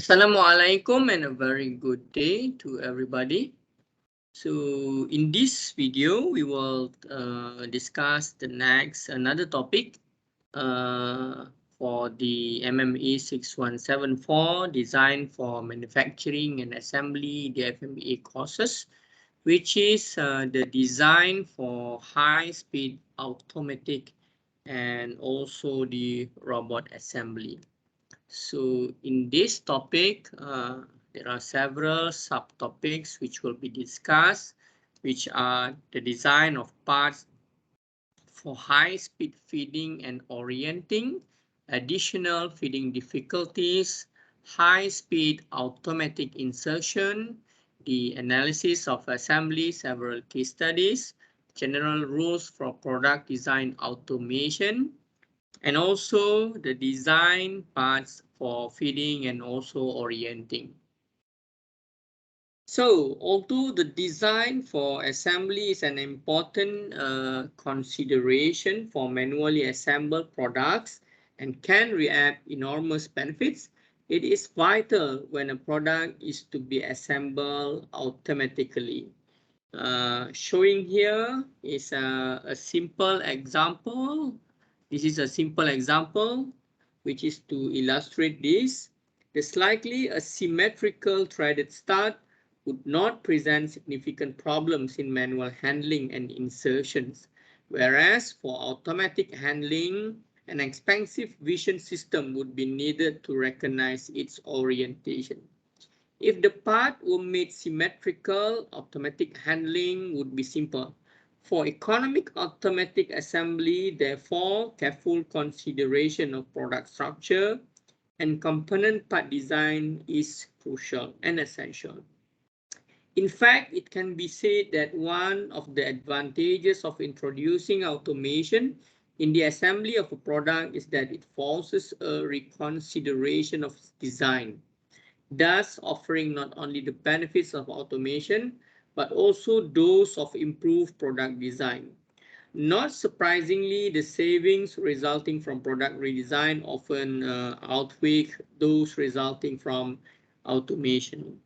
Assalamualaikum and a very good day to everybody. So in this video, we will discuss another topic for the MME6174 Design for Manufacturing and Assembly DFMA courses, which is the design for high-speed automatic and also the robot assembly. So in this topic, there are several subtopics which will be discussed, which are the design of parts for high-speed feeding and orienting, additional feeding difficulties, high-speed automatic insertion, the analysis of assembly, several case studies, general rules for product design automation, and also the design parts for feeding and also orienting. So, although the design for assembly is an important consideration for manually assembled products and can reap enormous benefits, it is vital when a product is to be assembled automatically. Showing here is a simple example. This is a simple example which is to illustrate this. The slightly asymmetrical threaded stud would not present significant problems in manual handling and insertions, whereas for automatic handling, an expensive vision system would be needed to recognize its orientation. If the part were made symmetrical, automatic handling would be simple. For economic automatic assembly, therefore, careful consideration of product structure and component part design is crucial and essential. In fact, it can be said that one of the advantages of introducing automation in the assembly of a product is that it forces a reconsideration of design, thus offering not only the benefits of automation, but also those of improved product design. Not surprisingly, the savings resulting from product redesign often outweigh those resulting from automation.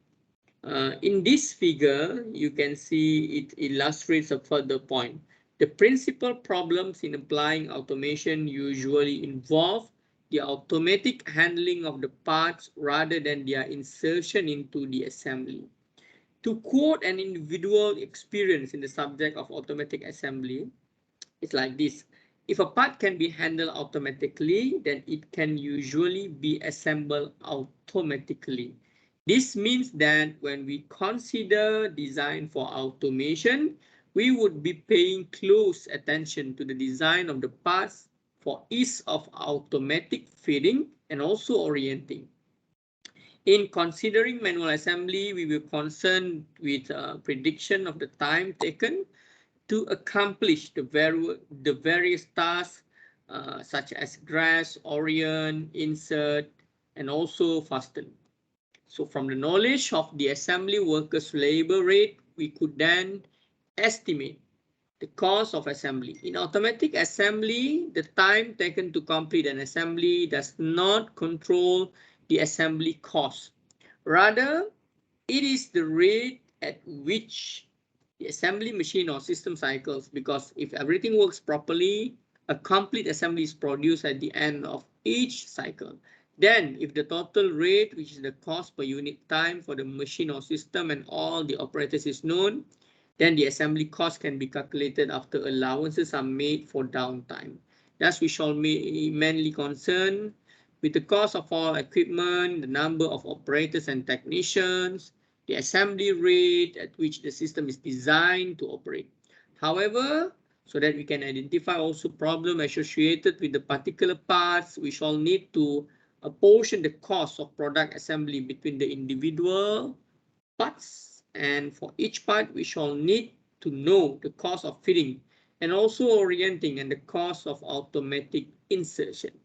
In this figure, you can see it illustrates a further point. The principal problems in applying automation usually involve the automatic handling of the parts rather than their insertion into the assembly. To quote an individual experience in the subject of automatic assembly, it's like this. If a part can be handled automatically, then it can usually be assembled automatically. This means that when we consider design for automation, we would be paying close attention to the design of the parts for ease of automatic feeding and also orienting. In considering manual assembly, we will concern with prediction of the time taken to accomplish the various tasks such as dress, orient, insert, and also fasten. So from the knowledge of the assembly workers' labor rate, we could then estimate the cost of assembly. In automatic assembly, the time taken to complete an assembly does not control the assembly cost. Rather, it is the rate at which the assembly machine or system cycles, because if everything works properly, a complete assembly is produced at the end of each cycle. Then, if the total rate, which is the cost per unit time for the machine or system and all the operators is known, then the assembly cost can be calculated after allowances are made for downtime. Thus, we shall be mainly concerned with the cost of all equipment, the number of operators and technicians, the assembly rate at which the system is designed to operate. However, so that we can identify also problems associated with the particular parts, we shall need to apportion the cost of product assembly between the individual parts, and for each part we shall need to know the cost of fitting and also orienting and the cost of automatic insertion.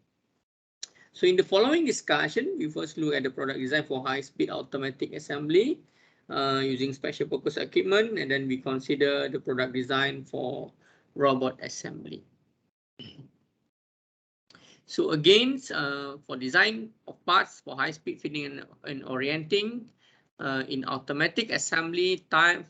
So in the following discussion, we first look at the product design for high-speed automatic assembly using special purpose equipment, and then we consider the product design for robot assembly. So again, for design of parts for high-speed feeding and orienting, in automatic assembly, time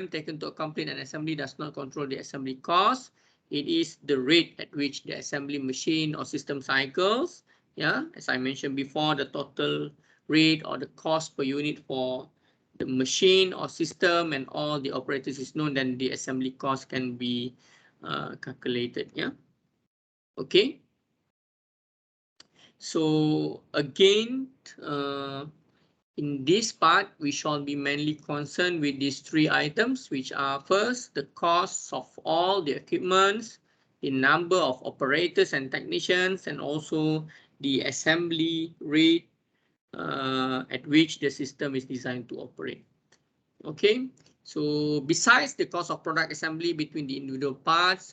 taken to complete an assembly does not control the assembly cost. It is the rate at which the assembly machine or system cycles. Yeah, as I mentioned before, the total rate or the cost per unit for the machine or system and all the operators is known, then the assembly cost can be calculated. Yeah. Okay. So again, in this part, we shall be mainly concerned with these three items, which are first, the costs of all the equipments, the number of operators and technicians, and also the assembly rate at which the system is designed to operate. Okay, so besides the cost of product assembly between the individual parts,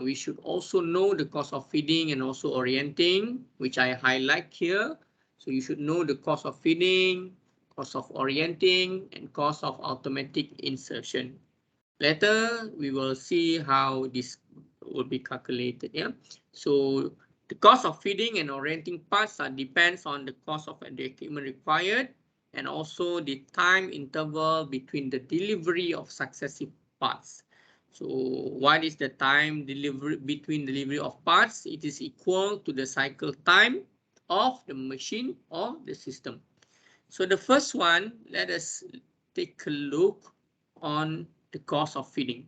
we should also know the cost of feeding and also orienting, which I highlight here. So you should know the cost of feeding, cost of orienting, and cost of automatic insertion. Later, we will see how this will be calculated. Yeah. So the cost of feeding and orienting parts depends on the cost of the equipment required and also the time interval between the delivery of successive parts. So what is the time between delivery of parts? It is equal to the cycle time of the machine or the system. So the first one, let us take a look on the cost of feeding.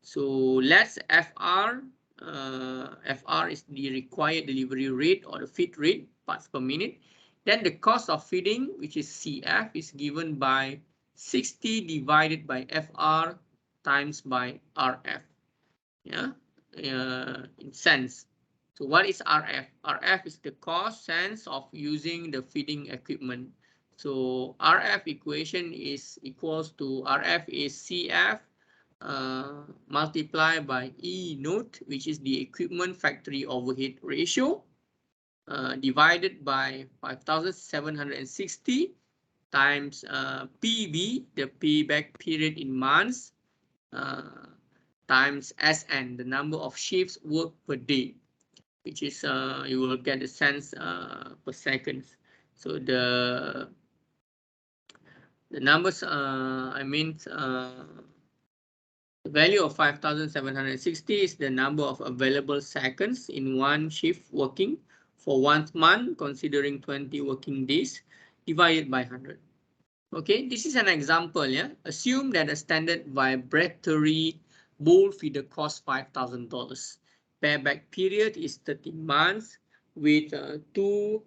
So let's FR. FR is the required delivery rate or the feed rate, parts per minute. Then the cost of feeding, which is CF, is given by 60 divided by FR times by RF. Yeah, in cents. So what is RF? RF is the cost cents of using the feeding equipment. So RF equation is equals to RF is CF multiplied by E naught, which is the equipment factory overhead ratio, divided by 5,760 times PB, the payback period in months, times SN, the number of shifts worked per day, which is you will get the cents per second. So the numbers the value of 5,760 is the number of available seconds in one shift working for 1 month, considering 20 working days, divided by 100. Okay, this is an example. Yeah, assume that a standard vibratory bowl feeder costs $5,000. Payback period is 30 months with 2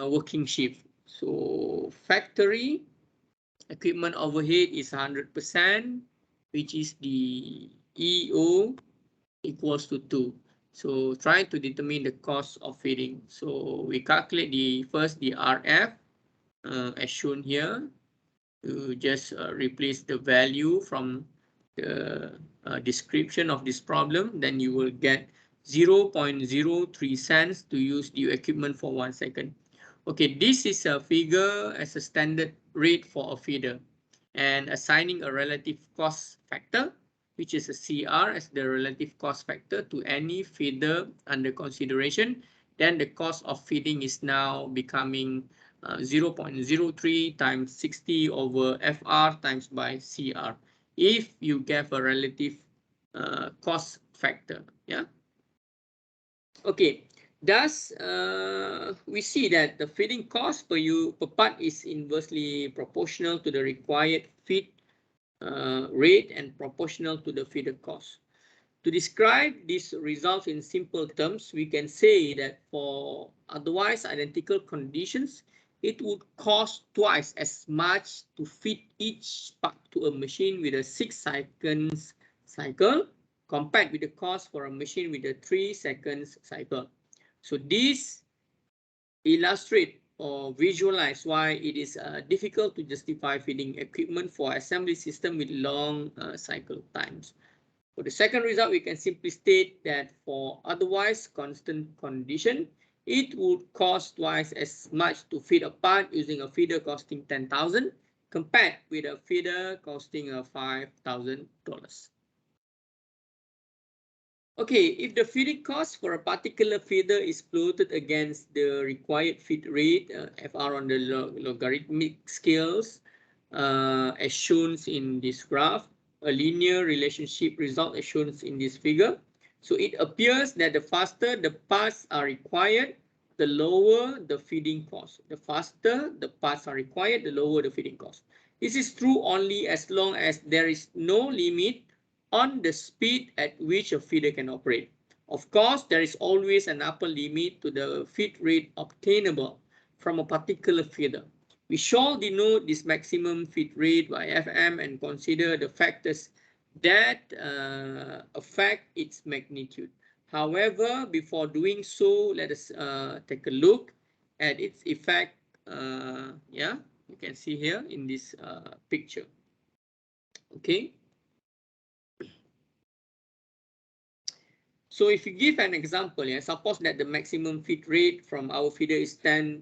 working shifts. So factory equipment overhead is 100%, which is the EO equals to 2. So try to determine the cost of feeding. So we calculate the RF as shown here. To just replace the value from the description of this problem, then you will get 0.03 cents to use the equipment for 1 second. Okay, this is a figure as a standard rate for a feeder, and assigning a relative cost factor, which is a CR as the relative cost factor to any feeder under consideration, then the cost of feeding is now becoming 0.03 times 60 over FR times by CR if you give a relative cost factor. Yeah. Okay. Thus, we see that the feeding cost per part is inversely proportional to the required feed rate and proportional to the feeder cost. To describe these results in simple terms, we can say that for otherwise identical conditions, it would cost twice as much to feed each part to a machine with a 6 seconds cycle compared with the cost for a machine with a 3 seconds cycle. So this illustrates or visualize why it is difficult to justify feeding equipment for assembly system with long cycle times. For the second result, we can simply state that for otherwise constant condition, it would cost twice as much to feed a part using a feeder costing $10,000 compared with a feeder costing $5,000. Okay, if the feeding cost for a particular feeder is plotted against the required feed rate, FR on the logarithmic scales, as shown in this graph, a linear relationship result as shown in this figure. So it appears that the faster the parts are required, the lower the feeding cost. The faster the parts are required, the lower the feeding cost. This is true only as long as there is no limit on the speed at which a feeder can operate. Of course, there is always an upper limit to the feed rate obtainable from a particular feeder. We shall denote this maximum feed rate by Fm and consider the factors that affect its magnitude. However, before doing so, let us take a look at its effect. Yeah, you can see here in this picture. Okay. So if you give an example, yeah, suppose that the maximum feed rate from our feeder is 10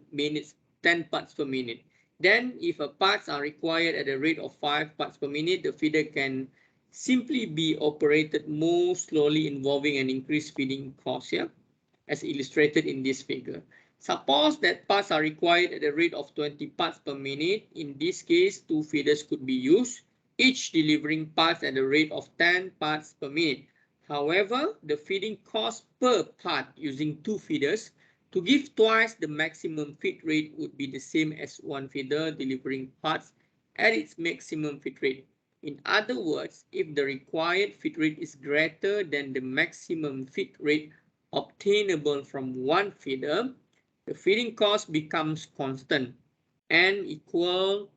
parts per minute. Then if parts are required at a rate of 5 parts per minute, the feeder can simply be operated more slowly, involving an increased feeding cost, yeah, as illustrated in this figure. Suppose that parts are required at a rate of 20 parts per minute. In this case, 2 feeders could be used, each delivering parts at a rate of 10 parts per minute. However, the feeding cost per part using 2 feeders to give twice the maximum feed rate would be the same as 1 feeder delivering parts at its maximum feed rate. In other words, if the required feed rate is greater than the maximum feed rate obtainable from 1 feeder, the feeding cost becomes constant and equal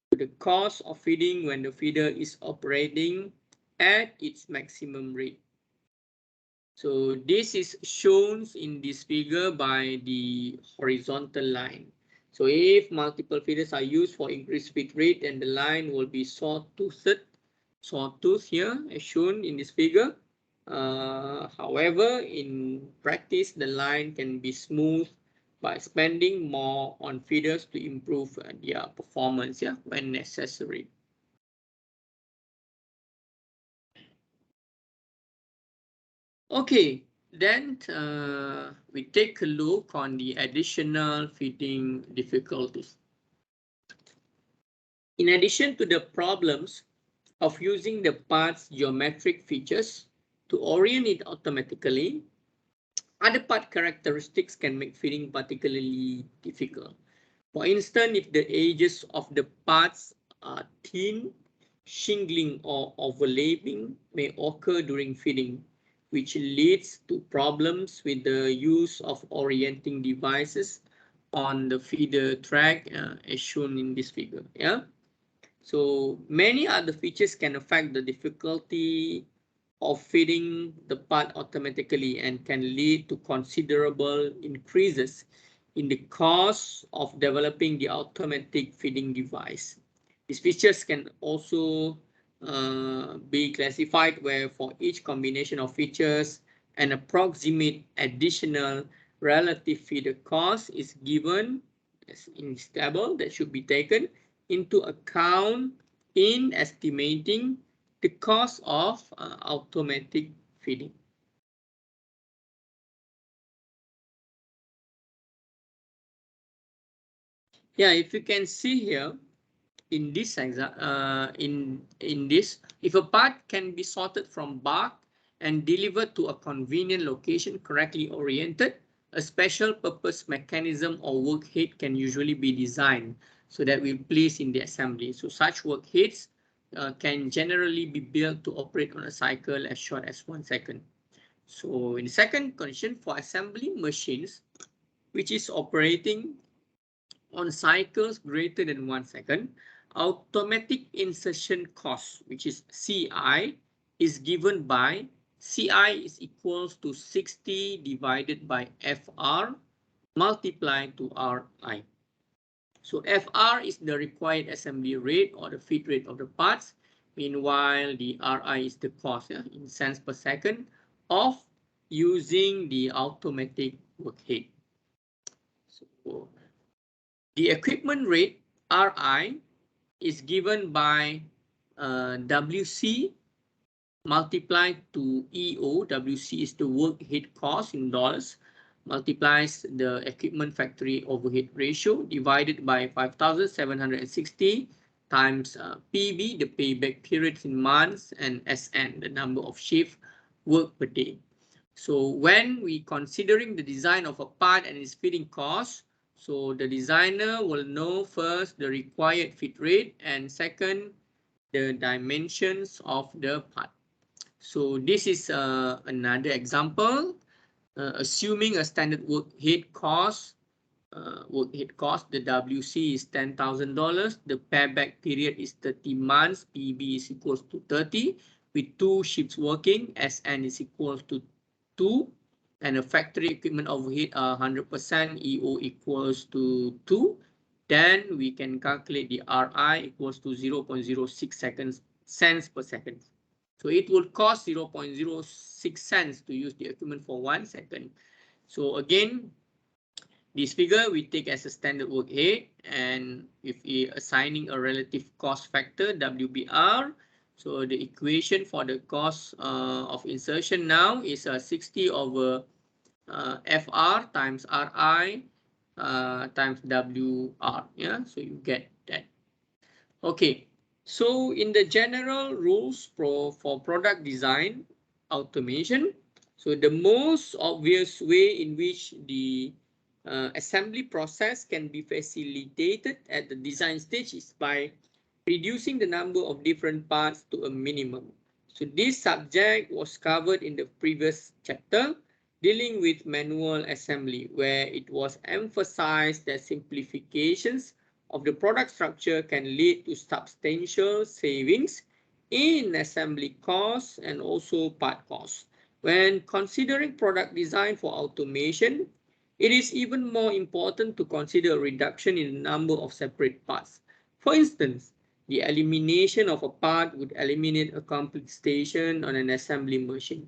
to the cost of feeding when the feeder is operating at its maximum rate. So this is shown in this figure by the horizontal line. So if multiple feeders are used for increased feed rate, then the line will be sawtooth here as shown in this figure. However, in practice, the line can be smooth by spending more on feeders to improve their performance, yeah, when necessary. Okay, then we take a look on the additional feeding difficulties. In addition to the problems of using the part's geometric features to orient it automatically, other part characteristics can make feeding particularly difficult. For instance, if the edges of the parts are thin, shingling or overlapping may occur during feeding, which leads to problems with the use of orienting devices on the feeder track as shown in this figure. Yeah. So many other features can affect the difficulty of feeding the part automatically and can lead to considerable increases in the cost of developing the automatic feeding device. These features can also be classified where for each combination of features, an approximate additional relative feeder cost is given as in this table that should be taken into account in estimating the cost of automatic feeding. Yeah, if you can see here in this if a part can be sorted from bulk and delivered to a convenient location correctly oriented, a special purpose mechanism or workhead can usually be designed so that we place in the assembly. So such workheads can generally be built to operate on a cycle as short as 1 second. So in the second condition, for assembly machines which is operating on cycles greater than 1 second, automatic insertion cost, which is CI, is given by CI is equals to 60 divided by FR multiplied to RI. So FR is the required assembly rate or the feed rate of the parts. Meanwhile, the RI is the cost, yeah, in cents per second of using the automatic workhead. So the equipment rate RI is given by WC multiplied to EO, WC is the work head cost in dollars, multiplies the equipment factory overhead ratio divided by 5,760 times PB, the payback period in months, and SN, the number of shift work per day. So when we considering the design of a part and its fitting cost, so the designer will know first the required fit rate and second the dimensions of the part. So this is another example. Assuming a standard workhead cost, the WC is $10,000. The payback period is 30 months. PB is equals to 30 with 2 shifts working. SN is equals to 2, and a factory equipment overhead 100%. EO equals to 2. Then we can calculate the RI equals to 0.06 cents per second. So it will cost 0.06 cents to use the equipment for 1 second. So again, this figure we take as a standard workhead, and if we assigning a relative cost factor WBR, so the equation for the cost of insertion now is 60 over FR times RI times WR. Yeah, so you get that. Okay, so in the general rules for product design automation, so the most obvious way in which the assembly process can be facilitated at the design stage is by reducing the number of different parts to a minimum. So this subject was covered in the previous chapter dealing with manual assembly, where it was emphasized that simplifications of the product structure can lead to substantial savings in assembly costs and also part costs. When considering product design for automation, it is even more important to consider a reduction in the number of separate parts. For instance, the elimination of a part would eliminate a complete station on an assembly machine,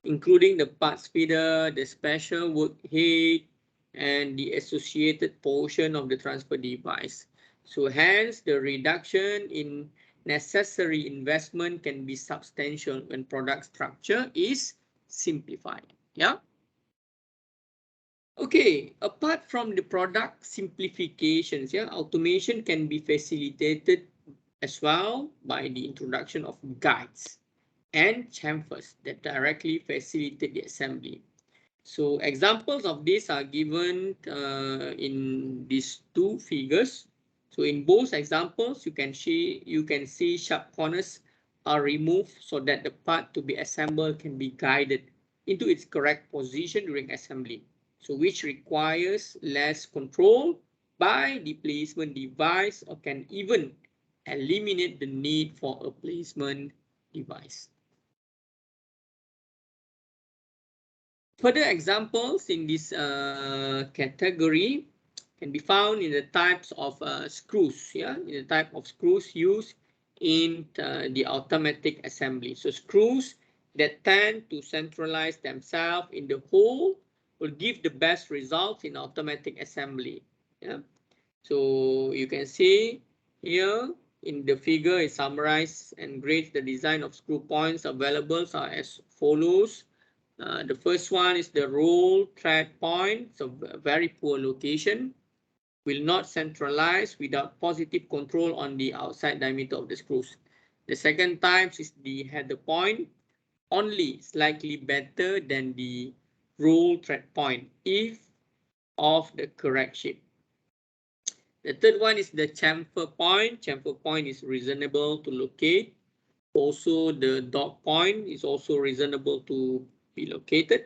including the parts feeder, the special workhead, and the associated portion of the transfer device. So hence, the reduction in necessary investment can be substantial when product structure is simplified. Yeah. Okay, apart from the product simplifications, yeah, automation can be facilitated as well by the introduction of guides and chamfers that directly facilitate the assembly. So examples of this are given in these two figures. So in both examples, you can see sharp corners are removed so that the part to be assembled can be guided into its correct position during assembly. So which requires less control by the placement device or can even eliminate the need for a placement device. Further examples in this category can be found in the types of screws, yeah, in the type of screws used in the automatic assembly. So screws that tend to centralize themselves in the hole will give the best results in automatic assembly. Yeah. So you can see here in the figure is summarized and grades the design of screw points available are as follows. The first one is the roll thread point, so very poor location, will not centralize without positive control on the outside diameter of the screws. The second type is the header point, only slightly better than the roll thread point if of the correct shape. The third one is the chamfer point. Chamfer point is reasonable to locate. Also, the dot point is also reasonable to be located.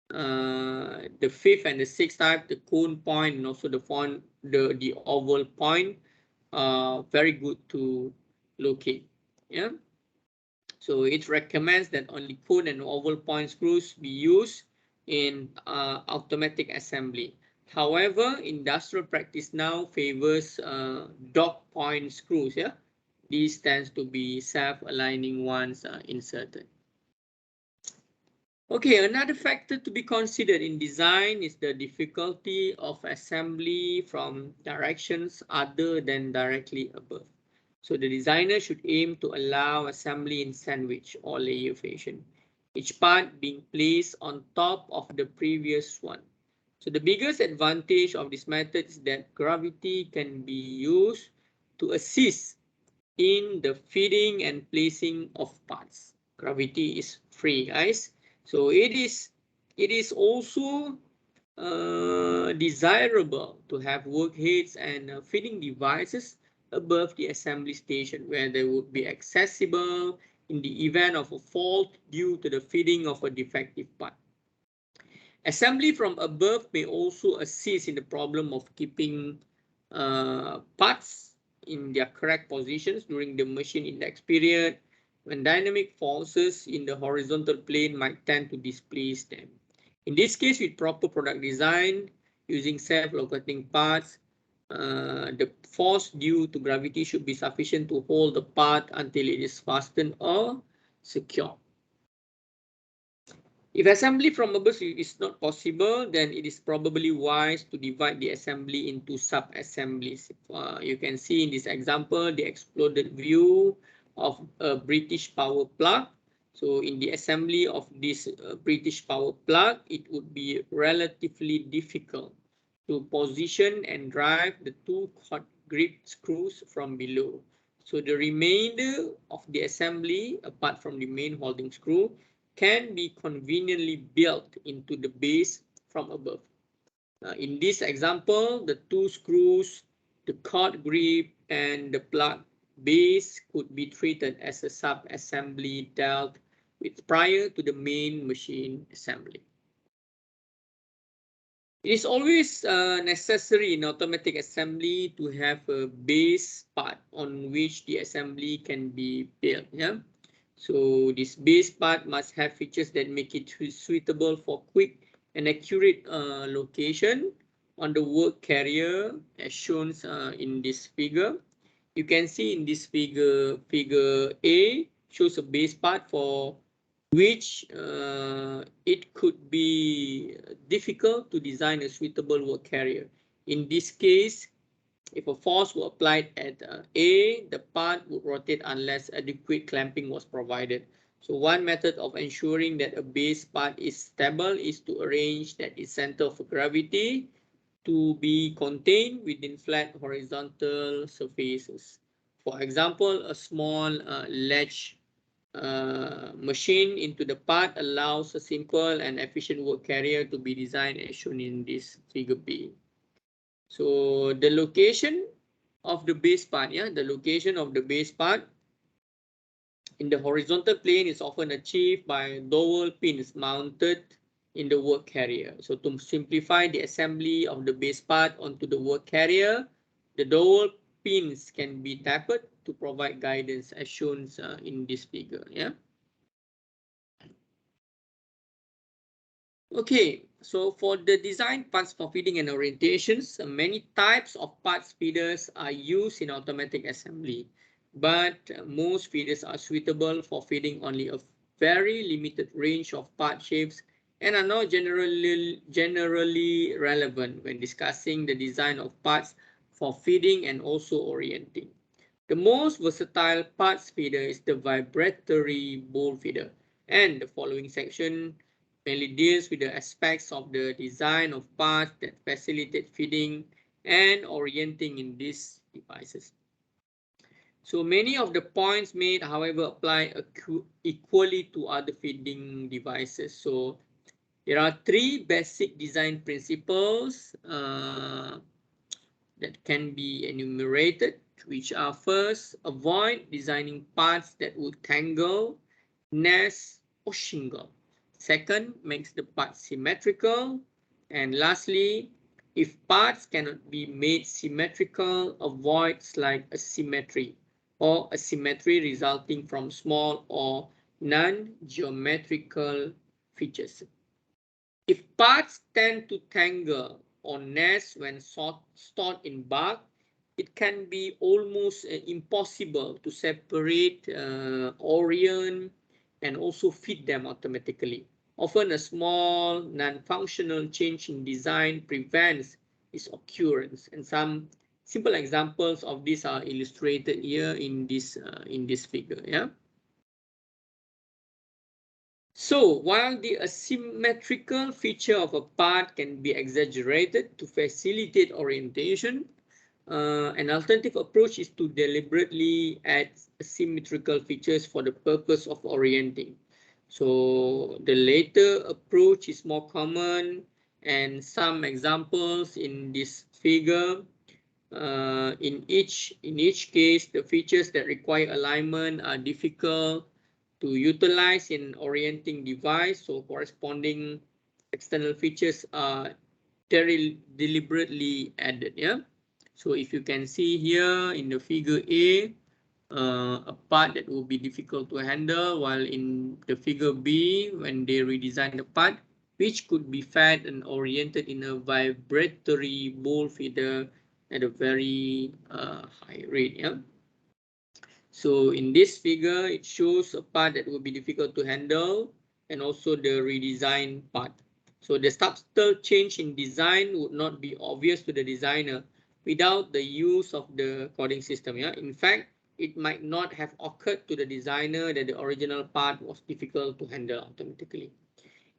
The fifth and the sixth type, the cone point and also the oval point, very good to locate. Yeah. So it recommends that only cone and oval point screws be used in automatic assembly. However, industrial practice now favors dot point screws. Yeah, these tends to be self-aligning ones inserted. Okay, another factor to be considered in design is the difficulty of assembly from directions other than directly above. So the designer should aim to allow assembly in sandwich or layer fashion, each part being placed on top of the previous one. So the biggest advantage of this method is that gravity can be used to assist in the feeding and placing of parts. Gravity is free, guys. So it is also desirable to have workheads and feeding devices above the assembly station where they would be accessible in the event of a fault due to the feeding of a defective part. Assembly from above may also assist in the problem of keeping parts in their correct positions during the machine index period, when dynamic forces in the horizontal plane might tend to displace them. In this case, with proper product design, using self-locating parts, the force due to gravity should be sufficient to hold the part until it is fastened or secured. If assembly from above is not possible, then it is probably wise to divide the assembly into sub-assemblies. You can see in this example the exploded view of a British power plug. So in the assembly of this British power plug, it would be relatively difficult to position and drive the two hot grip screws from below. So the remainder of the assembly, apart from the main holding screw, can be conveniently built into the base from above. In this example, the two screws, the cord grip, and the plug base could be treated as a sub-assembly dealt with prior to the main machine assembly. It is always necessary in automatic assembly to have a base part on which the assembly can be built. Yeah? So this base part must have features that make it suitable for quick and accurate location on the work carrier as shown in this figure. You can see in this figure A shows a base part for which it could be difficult to design a suitable work carrier. In this case, if a force were applied at A, the part would rotate unless adequate clamping was provided. So one method of ensuring that a base part is stable is to arrange that its center of gravity to be contained within flat horizontal surfaces. For example, a small latch machine into the part allows a simple and efficient work carrier to be designed as shown in this figure B. So the location of the base part, the location of the base part in the horizontal plane is often achieved by dowel pins mounted in the work carrier. So to simplify the assembly of the base part onto the work carrier, the dowel pins can be tapered to provide guidance as shown in this figure. Okay, so for the design parts for feeding and orientations, many types of parts feeders are used in automatic assembly, but most feeders are suitable for feeding only a very limited range of part shapes and are not generally relevant when discussing the design of parts for feeding and also orienting. The most versatile parts feeder is the vibratory bowl feeder, and the following section mainly deals with the aspects of the design of parts that facilitate feeding and orienting in these devices. So many of the points made, however, apply equally to other feeding devices. So there are three basic design principles that can be enumerated, which are: first, avoid designing parts that would tangle, nest, or shingle. Second, makes the part symmetrical. And lastly, if parts cannot be made symmetrical, avoid slight asymmetry or asymmetry resulting from small or non-geometrical features. If parts tend to tangle or nest when stored in bulk, it can be almost impossible to separate, orient, and also feed them automatically. Often a small non-functional change in design prevents its occurrence, and some Simple examples of these are illustrated here in this figure. Yeah. So while the asymmetrical feature of a part can be exaggerated to facilitate orientation, an alternative approach is to deliberately add symmetrical features for the purpose of orienting. So the latter approach is more common, and some examples in this figure. In each case, the features that require alignment are difficult to utilize in orienting device, so corresponding external features are very deliberately added. Yeah. So if you can see here in the figure A, a part that will be difficult to handle, while in the figure B, when they redesign the part, which could be fed and oriented in a vibratory ball feeder at a very high rate. Yeah. So in this figure, it shows a part that will be difficult to handle and also the redesign part. So the subtle change in design would not be obvious to the designer without the use of the coding system. Yeah. In fact, it might not have occurred to the designer that the original part was difficult to handle automatically.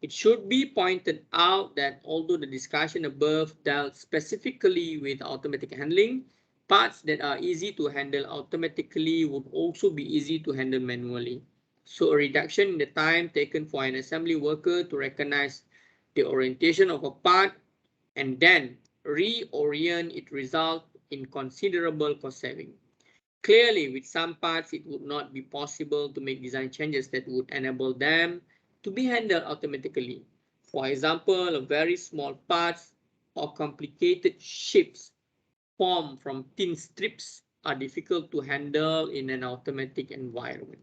It should be pointed out that although the discussion above dealt specifically with automatic handling, parts that are easy to handle automatically would also be easy to handle manually. So a reduction in the time taken for an assembly worker to recognize the orientation of a part and then reorient it result in considerable cost saving. Clearly, with some parts, it would not be possible to make design changes that would enable them to be handled automatically. For example, a very small parts or complicated shapes formed from thin strips are difficult to handle in an automatic environment.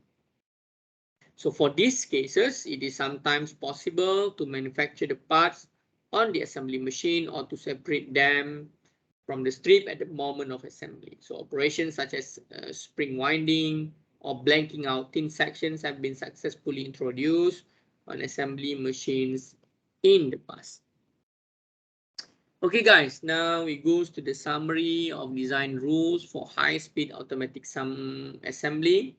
So for these cases, it is sometimes possible to manufacture the parts on the assembly machine or to separate them from the strip at the moment of assembly. So operations such as spring winding or blanking out thin sections have been successfully introduced on assembly machines in the past. Okay guys, now we go to the summary of design rules for high-speed automatic assembly.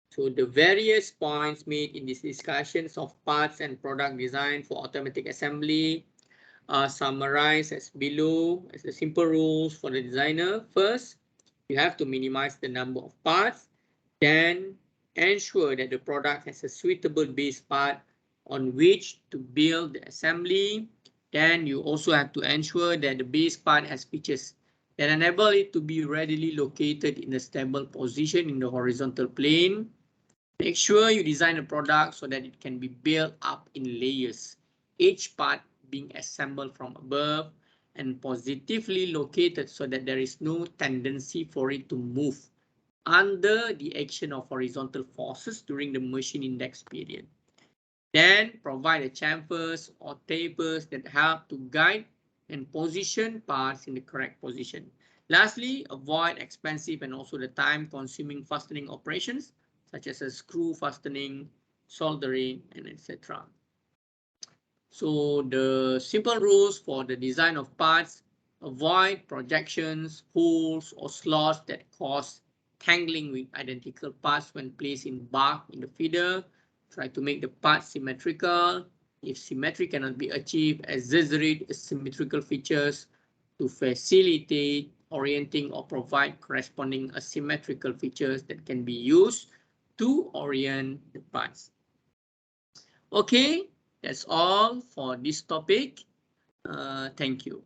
So the various points made in these discussions of parts and product design for automatic assembly are summarized as below as the simple rules for the designer. First, you have to minimize the number of parts. Then ensure that the product has a suitable base part on which to build the assembly. Then you also have to ensure that the base part has features that enable it to be readily located in a stable position in the horizontal plane. Make sure you design a product so that it can be built up in layers, each part being assembled from above and positively located so that there is no tendency for it to move under the action of horizontal forces during the machine index period. Then provide a chamfers or tapers that help to guide and position parts in the correct position. Lastly, avoid expensive and also the time-consuming fastening operations such as a screw fastening, soldering, and etc. So the simple rules for the design of parts: avoid projections, holes, or slots that cause tangling with identical parts when placed in bulk in the feeder. Try to make the parts symmetrical. If symmetry cannot be achieved, exaggerate symmetrical features to facilitate orienting or provide corresponding asymmetrical features that can be used to orient the parts. Okay, that's all for this topic. Thank you.